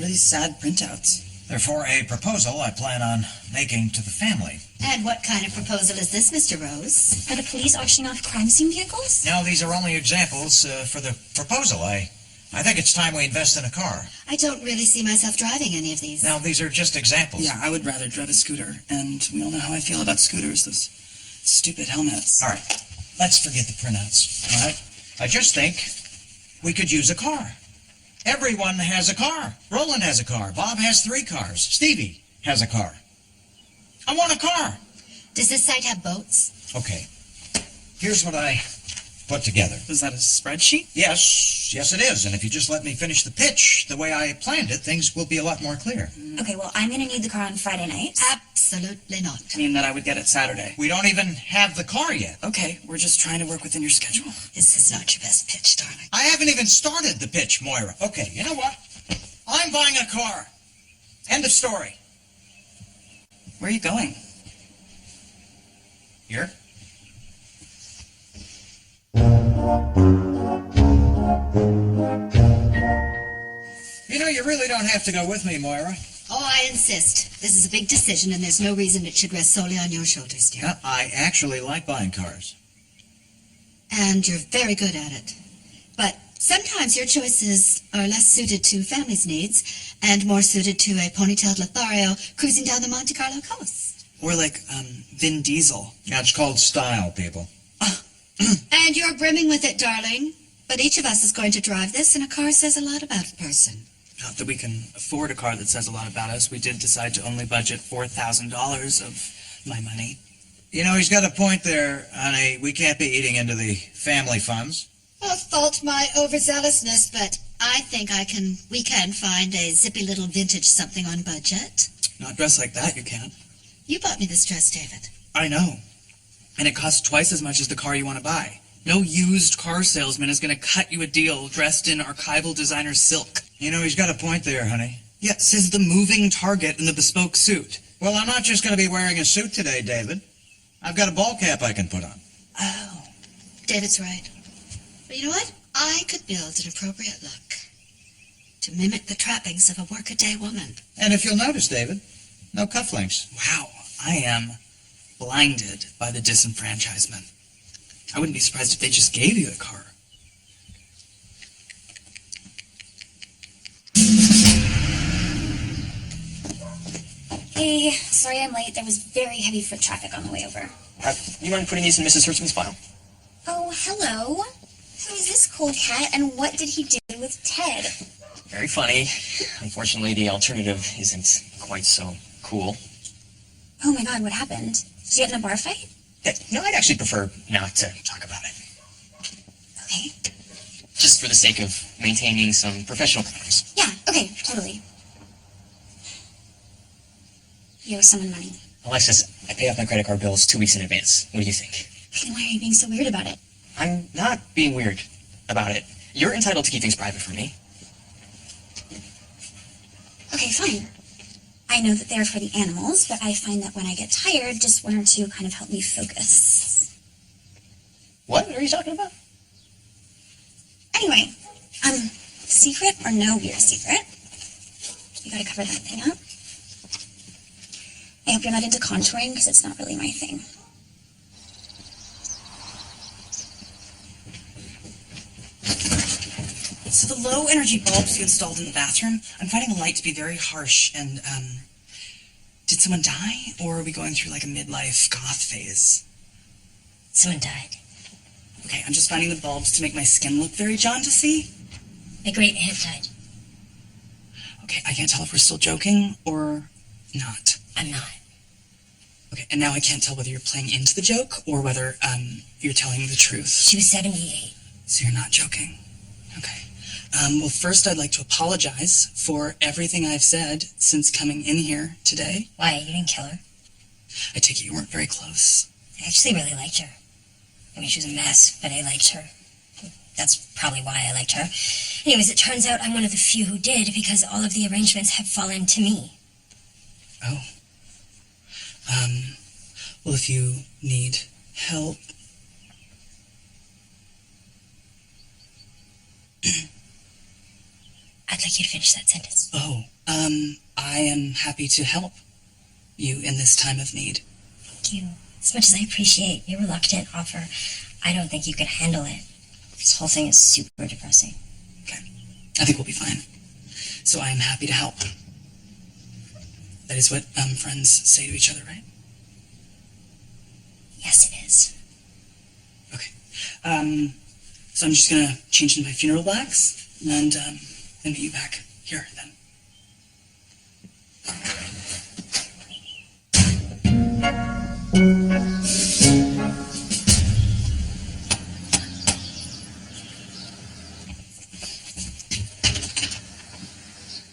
What are these sad printouts? They're for a proposal I plan on making to the family. And what kind of proposal is this, Mr. Rose? Are the police auctioning off crime scene vehicles? No, these are only examples for the proposal. I think it's time we invest in a car. I don't really see myself driving any of these. Now, these are just examples. Yeah, I would rather drive a scooter, and we all know how I feel about scooters, those stupid helmets. All right, let's forget the printouts, all right? I just think we could use a car. Everyone has a car. Roland has a car. Bob has 3 cars. Stevie has a car. I want a car. Does this site have boats? Okay, here's what I put together. Is that a spreadsheet? Yes, it is. And if you just let me finish the pitch the way I planned it, things will be a lot more clear. Okay, well, I'm gonna need the car on Friday night. Absolutely not. I mean that I would get it Saturday. We don't even have the car yet. Okay, we're just trying to work within your schedule. This is not your best pitch, darling. I haven't even started the pitch, Moira. Okay, you know what? I'm buying a car. End of story. Where are you going? Here? You know, you really don't have to go with me, Moira. Oh, I insist. This is a big decision, and there's no reason it should rest solely on your shoulders, dear. Yeah, I actually like buying cars. And you're very good at it. But sometimes your choices are less suited to family's needs and more suited to a ponytailed Lothario cruising down the Monte Carlo coast. Or like, Vin Diesel. Yeah, it's called style, people. And you're brimming with it, darling. But each of us is going to drive this, and a car says a lot about a person. Not that we can afford a car that says a lot about us. We did decide to only budget $4,000 of my money. You know, he's got a point there, honey. We can't be eating into the family funds. Well, fault my overzealousness, but I think we can find a zippy little vintage something on budget. Not dressed like that, you can't. You bought me this dress, David. I know. And it costs twice as much as the car you want to buy. No used car salesman is going to cut you a deal dressed in archival designer silk. You know, he's got a point there, honey. Yeah, says the moving target in the bespoke suit. Well, I'm not just going to be wearing a suit today, David. I've got a ball cap I can put on. Oh, David's right. But you know what? I could build an appropriate look to mimic the trappings of a workaday woman. And if you'll notice, David, no cufflinks. Wow, I am blinded by the disenfranchisement. I wouldn't be surprised if they just gave you the car. Hey, sorry I'm late. There was very heavy foot traffic on the way over. You mind putting these in Mrs. Hertzman's file? Oh, hello. Who is this cool cat, and what did he do with Ted? Very funny. Unfortunately, the alternative isn't quite so cool. Oh my god, what happened? Did you get in a bar fight? No, I'd actually prefer not to talk about it. Okay. Just for the sake of maintaining some professional norms. Yeah, okay, totally. You owe someone money. Alexis, I pay off my credit card bills 2 weeks in advance. What do you think? Then why are you being so weird about it? I'm not being weird about it. You're entitled to keep things private from me. Okay, fine. I know that they're for the animals, but I find that when I get tired, just one or two kind of help me focus. What are you talking about? Anyway, secret or no weird secret, you gotta cover that thing up. I hope you're not into contouring, because it's not really my thing. So the low energy bulbs you installed in the bathroom, I'm finding the light to be very harsh and, did someone die? Or are we going through like a midlife goth phase? Someone died. Okay, I'm just finding the bulbs to make my skin look very jaundicey. A great aunt died. Okay, I can't tell if we're still joking or not. I'm not. Okay, and now I can't tell whether you're playing into the joke or whether, you're telling the truth. She was 78. So you're not joking. Okay. Well, first I'd like to apologize for everything I've said since coming in here today. Why? You didn't kill her? I take it you weren't very close. I actually really liked her. I mean, she was a mess, but I liked her. That's probably why I liked her. Anyways, it turns out I'm one of the few who did, because all of the arrangements have fallen to me. Oh. Well, if you need help... I I'd like you to finish that sentence. Oh, I am happy to help you in this time of need. Thank you. As much as I appreciate your reluctant offer, I don't think you could handle it. This whole thing is super depressing. Okay. I think we'll be fine. So I am happy to help. That is what friends say to each other, right? Yes, it is. Okay. So I'm just gonna change into my funeral blacks and meet you back here then.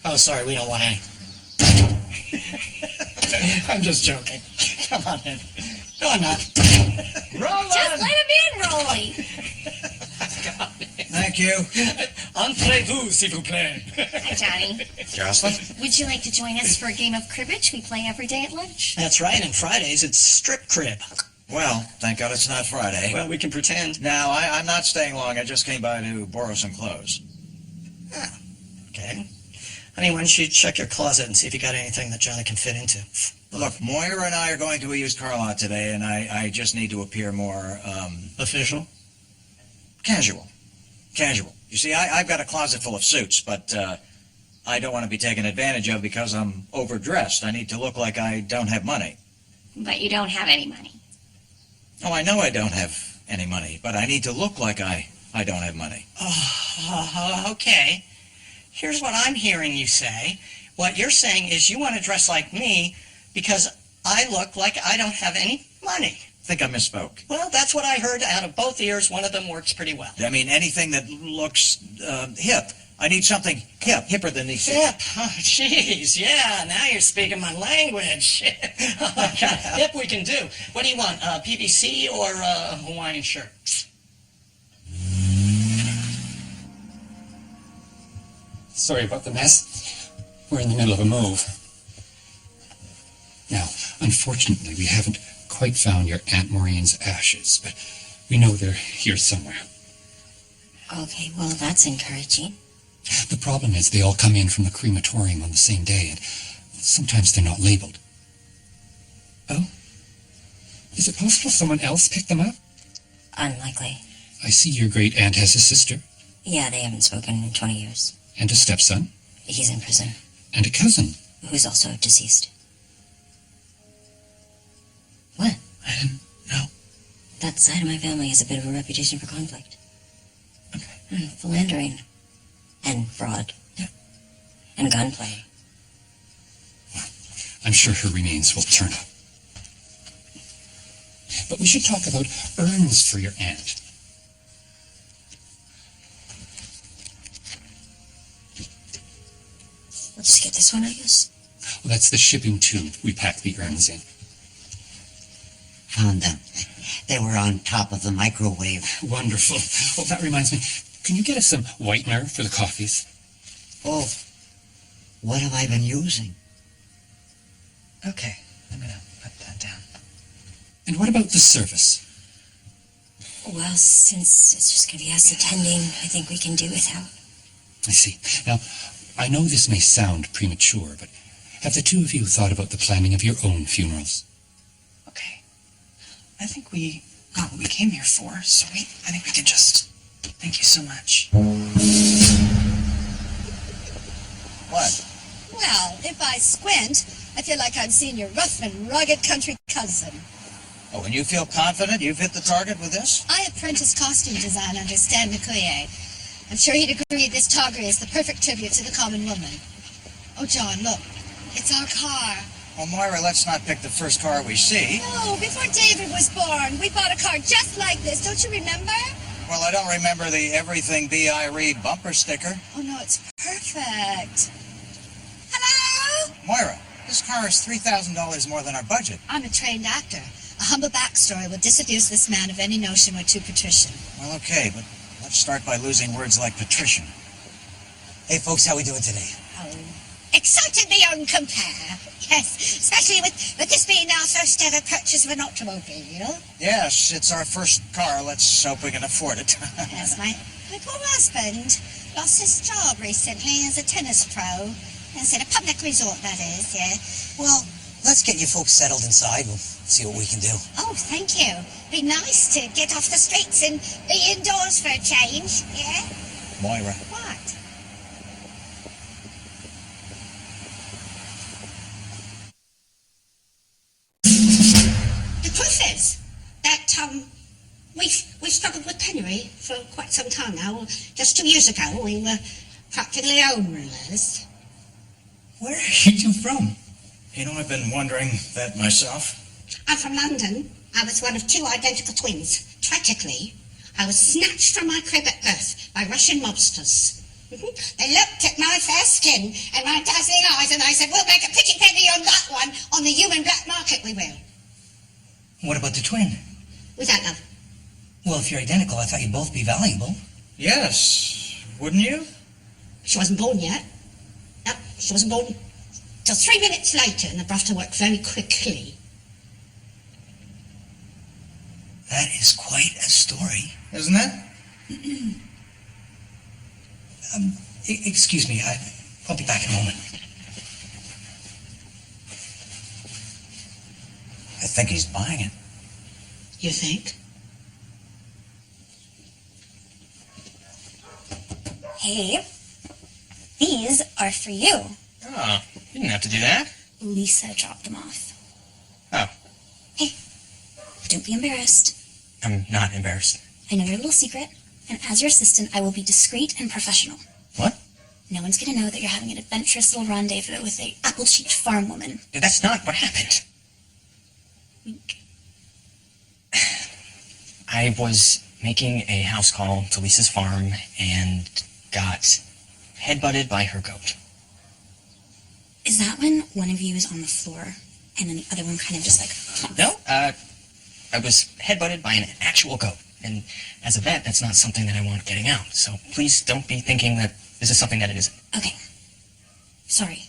Oh, sorry, we don't want any. I'm just joking. Come on in. No, I'm not. Roll Just let him in, Rolly. Thank you. Entrez-vous, s'il vous plaît. Hi, Johnny. Jocelyn? Would you like to join us for a game of cribbage we play every day at lunch? That's right, and Fridays it's strip crib. Well, thank God it's not Friday. Well, we can pretend. Now, I'm not staying long. I just came by to borrow some clothes. Okay. Honey, why don't you check your closet and see if you got anything that Johnny can fit into? Look, Moira and I are going to a used car lot today, and I just need to appear more, Official? casual. Casual. You see, I've got a closet full of suits, but I don't want to be taken advantage of because I'm overdressed. I need to look like I don't have money. But you don't have any money. Oh, I know I don't have any money, but I need to look like I don't have money. Okay. Here's what I'm hearing you say. What you're saying is you want to dress like me because I look like I don't have any money. I think I misspoke. Well, that's what I heard out of both ears. One of them works pretty well. I mean, anything that looks hip. I need something hipper than these. Hip? Oh, jeez. Yeah, now you're speaking my language. Hip we can do. What do you want, PVC or a Hawaiian shirt? Sorry about the mess. We're in the middle of a move. Now, unfortunately, we haven't quite found your Aunt Maureen's ashes, but we know they're here somewhere. Okay, well, that's encouraging. The problem is they all come in from the crematorium on the same day, and sometimes they're not labeled. Oh? Is it possible someone else picked them up? Unlikely. I see your great-aunt has a sister, Yeah, they haven't spoken in 20 years. and a stepson, He's in prison, and a cousin. who's also deceased. What? I didn't know. That side of my family has a bit of a reputation for conflict. Okay. Philandering. And fraud. Yeah. And gunplay. I'm sure her remains will turn up. But we should talk about urns for your aunt. We'll just get this one, I guess. Well, that's the shipping tube we pack the urns in. Found them. They were on top of the microwave. Wonderful. Oh, that reminds me. Can you get us some whitener for the coffees? Oh, what have I been using? Okay, I'm gonna put that down. And what about the service? Well, since it's just going to be us attending, I think we can do without. I see. Now, I know this may sound premature, but have the two of you thought about the planning of your own funerals? Okay. I think we got what we came here for, so I think we can just... Thank you so much. What? Well, if I squint, I feel like I'm seeing your rough and rugged country cousin. Oh, and you feel confident you've hit the target with this? I apprenticed costume design under Stan McCoyer. I'm sure he'd agree this toggery is the perfect tribute to the common woman. Oh, John, look. It's our car. Well, Moira, let's not pick the first car we see. No, before David was born, we bought a car just like this. Don't you remember? Well, I don't remember the Everything B.I. Reed bumper sticker. Oh, no, it's perfect. Hello? Moira, this car is $3,000 more than our budget. I'm a trained actor. A humble backstory will disabuse this man of any notion we're too patrician. Well, okay, but let's start by losing words like patrician. Hey, folks, how we doing today? Oh, excited beyond compare. Yes, especially with this being our first ever purchase of an automobile. Yes, it's our first car. Let's hope we can afford it. Yes, my poor husband. lost his job recently as a tennis pro. Yes, in a public resort, that is, yeah. Well, let's get you folks settled inside. We'll see what we can do. Oh, thank you. Be nice to get off the streets and be indoors for a change, yeah? Moira. What? The truth is that, we've struggled with penury for quite some time now. Just 2 years ago, we were practically homeless. Where are you from? You know, I've been wondering that myself. I'm from London. I was one of 2 identical twins. Tragically, I was snatched from my crib at birth by Russian mobsters. They looked at my fair skin and my dazzling eyes and they said, we'll make a pretty penny on that one. On the human black market we will. What about the twin? Who's that, love? Well, if you're identical, I thought you'd both be valuable. Yes, wouldn't you? She wasn't born yet. No, she wasn't born till 3 minutes later, and I brought her to work very quickly. That is quite a story. Isn't it? Excuse me, I'll be back in a moment. I think he's buying it. You think? Hey, these are for you. Oh, you didn't have to do that. Lisa dropped them off. Oh. Hey, don't be embarrassed. I'm not embarrassed. I know your little secret, and as your assistant, I will be discreet and professional. What? No one's going to know that you're having an adventurous little rendezvous with a apple-cheeked farm woman. That's not what happened. Wink. I was making a house call to Lisa's farm and got headbutted by her goat. Is that when one of you is on the floor, and then the other one kind of just like... No, I was headbutted by an actual goat. And as a vet, that's not something that I want getting out. So please don't be thinking that this is something that it isn't. Okay. Sorry.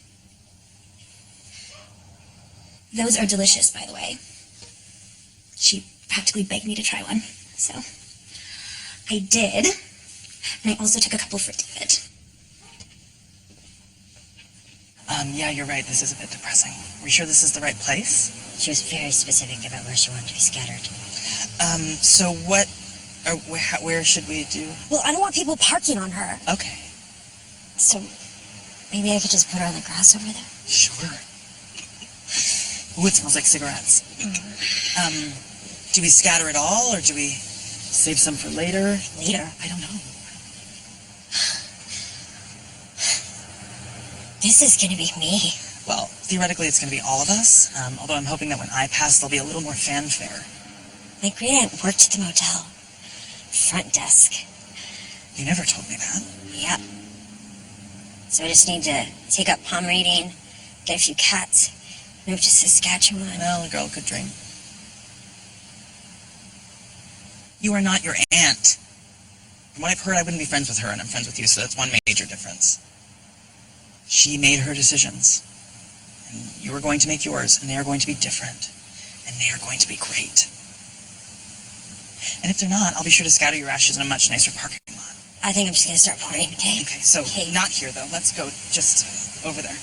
Those are delicious, by the way. She practically begged me to try one, so I did. And I also took a couple for David. Yeah, you're right. This is a bit depressing. Are you sure this is the right place? She was very specific about where she wanted to be scattered. So what, or where should we do? Well, I don't want people parking on her. Okay. So maybe I could just put her on the grass over there. Sure. Ooh, it smells like cigarettes. Do we scatter it all, or do we save some for later? Later? I don't know. This is gonna be me. Well, theoretically it's going to be all of us, although I'm hoping that when I pass there'll be a little more fanfare. My great aunt worked at the motel. Front desk. You never told me that. Yep. So I just need to take up palm reading, get a few cats, move to Saskatchewan. Well, a girl could dream. You are not your aunt. From what I've heard, I wouldn't be friends with her, and I'm friends with you, so that's one major difference. She made her decisions. And you are going to make yours, and they are going to be different. And they are going to be great. And if they're not, I'll be sure to scatter your ashes in a much nicer parking lot. I think I'm just gonna start pouring, okay? Okay, so not here, though. Let's go just over there.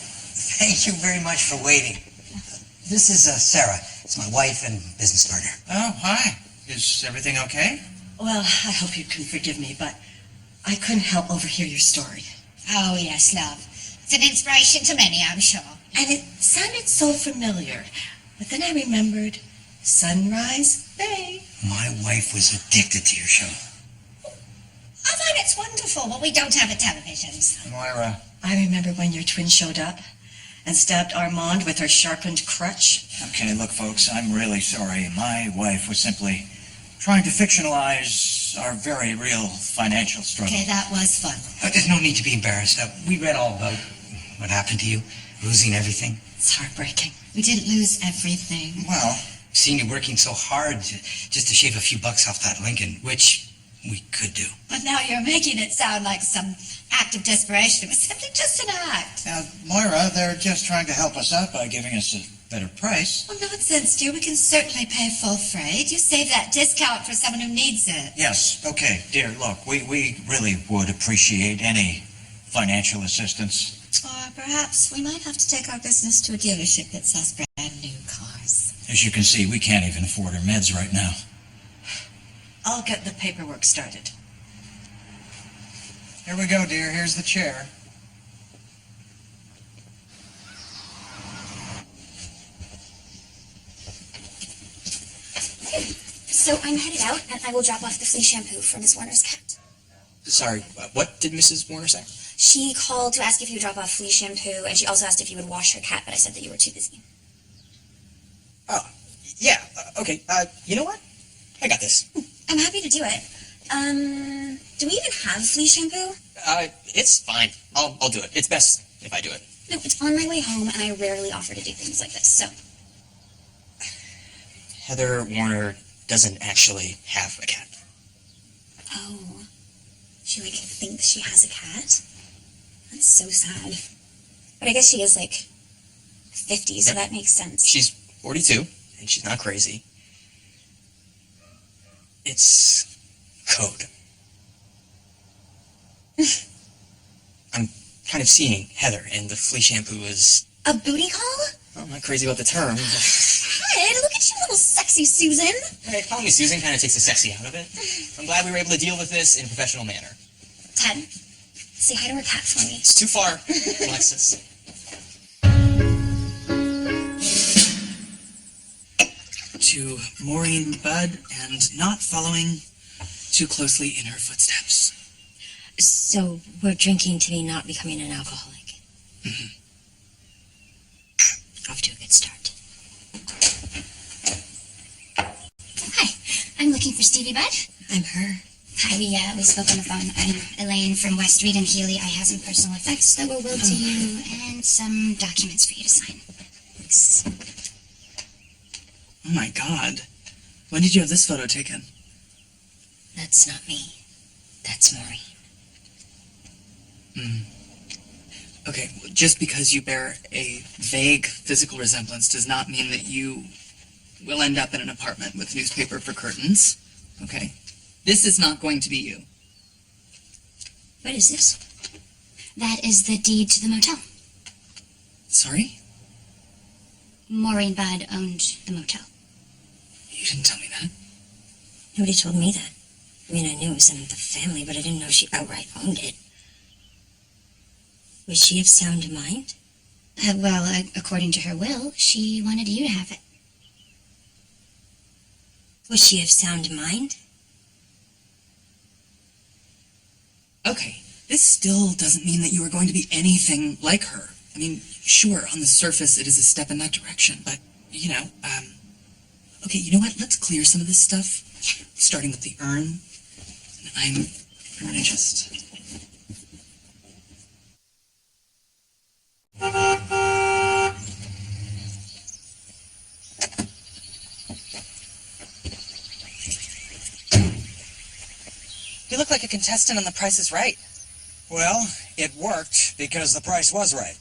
Thank you very much for waiting. This is Sarah. It's my wife and business partner. Oh, hi. Is everything okay? Well, I hope you can forgive me, but I couldn't help overhear your story. Oh, yes, love. It's an inspiration to many, I'm sure. And it sounded so familiar. But then I remembered Sunrise Bay. My wife was addicted to your show. I find it's wonderful, but we don't have a television. So. Moira. I remember when your twin showed up and stabbed Armand with her sharpened crutch. Okay, look, folks, I'm really sorry. My wife was simply trying to fictionalize our very real financial struggle. Okay, that was fun. There's no need to be embarrassed. We read all about what happened to you, losing everything. It's heartbreaking. We didn't lose everything. Well, seeing you working so hard just to shave a few bucks off that Lincoln, which we could do. But now you're making it sound like some act of desperation. It was simply just an act. Now, Moira, they're just trying to help us out by giving us a better price. Well, nonsense, dear. We can certainly pay full freight. You save that discount for someone who needs it. Yes, okay, dear, look, we really would appreciate any financial assistance. Or perhaps we might have to take our business to a dealership that sells brand new cars. As you can see, we can't even afford our meds right now. I'll get the paperwork started. Here we go, dear. Here's the chair. So I'm headed out, and I will drop off the flea shampoo for Miss Warner's cat. Sorry, what did Mrs. Warner say? She called to ask if you would drop off flea shampoo, and she also asked if you would wash her cat, but I said that you were too busy. Oh, yeah, okay, you know what? I got this. I'm happy to do it. Do we even have flea shampoo? It's fine. I'll do it. It's best if I do it. No, it's on my way home, and I rarely offer to do things like this, so... Heather Warner doesn't actually have a cat. Oh. She, thinks she has a cat? That's so sad. But I guess she is, 50, so that makes sense. She's 42, and she's not crazy. It's code. I'm kind of seeing Heather, and the flea shampoo is... A booty call? I'm not crazy about the term. Hey, look at you, little sexy Susan. Hey, calling me Susan kind of takes the sexy out of it. I'm glad we were able to deal with this in a professional manner. Ted, say hi to her cat for me. It's too far, Alexis. To Maureen Budd and not following too closely in her footsteps. So we're drinking to be not becoming an alcoholic. Mm-hmm. Off to a good start. Hi, I'm looking for Stevie Budd. I'm her. Hi, we spoke on the phone. I'm Elaine from West Reed and Healy. I have some personal effects that were willed to you and some documents for you to sign. Thanks. Oh my god. When did you have this photo taken? That's not me. That's Maury. Okay, just because you bear a vague physical resemblance does not mean that you will end up in an apartment with newspaper for curtains. Okay? This is not going to be you. What is this? That is the deed to the motel. Sorry? Maureen Budd owned the motel. You didn't tell me that. Nobody told me that. I mean, I knew it was in the family, but I didn't know she outright owned it. Was she of sound mind? According to her will, she wanted you to have it. Was she of sound mind? Okay, this still doesn't mean that you are going to be anything like her. I mean, sure, on the surface it is a step in that direction, but, okay, you know what? Let's clear some of this stuff, starting with the urn. I'm gonna just... You look like a contestant on The Price is Right. Well, it worked because the price was right.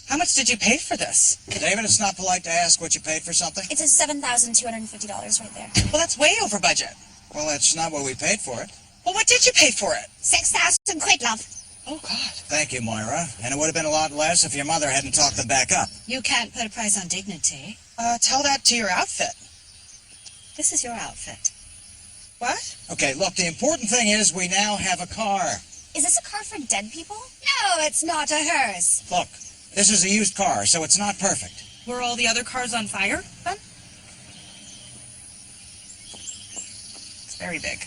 How much did you pay for this? David, it's not polite to ask what you paid for something. It says $7,250 right there. Well, that's way over budget. Well, that's not what we paid for it. Well, what did you pay for it? 6,000 quid, love. Oh, God. Thank you, Moira. And it would have been a lot less if your mother hadn't talked them back up. You can't put a price on dignity. Tell that to your outfit. This is your outfit. What? Okay, look, the important thing is we now have a car. Is this a car for dead people? No, it's not a hers. Look, this is a used car, so it's not perfect. Were all the other cars on fire, then? It's very big.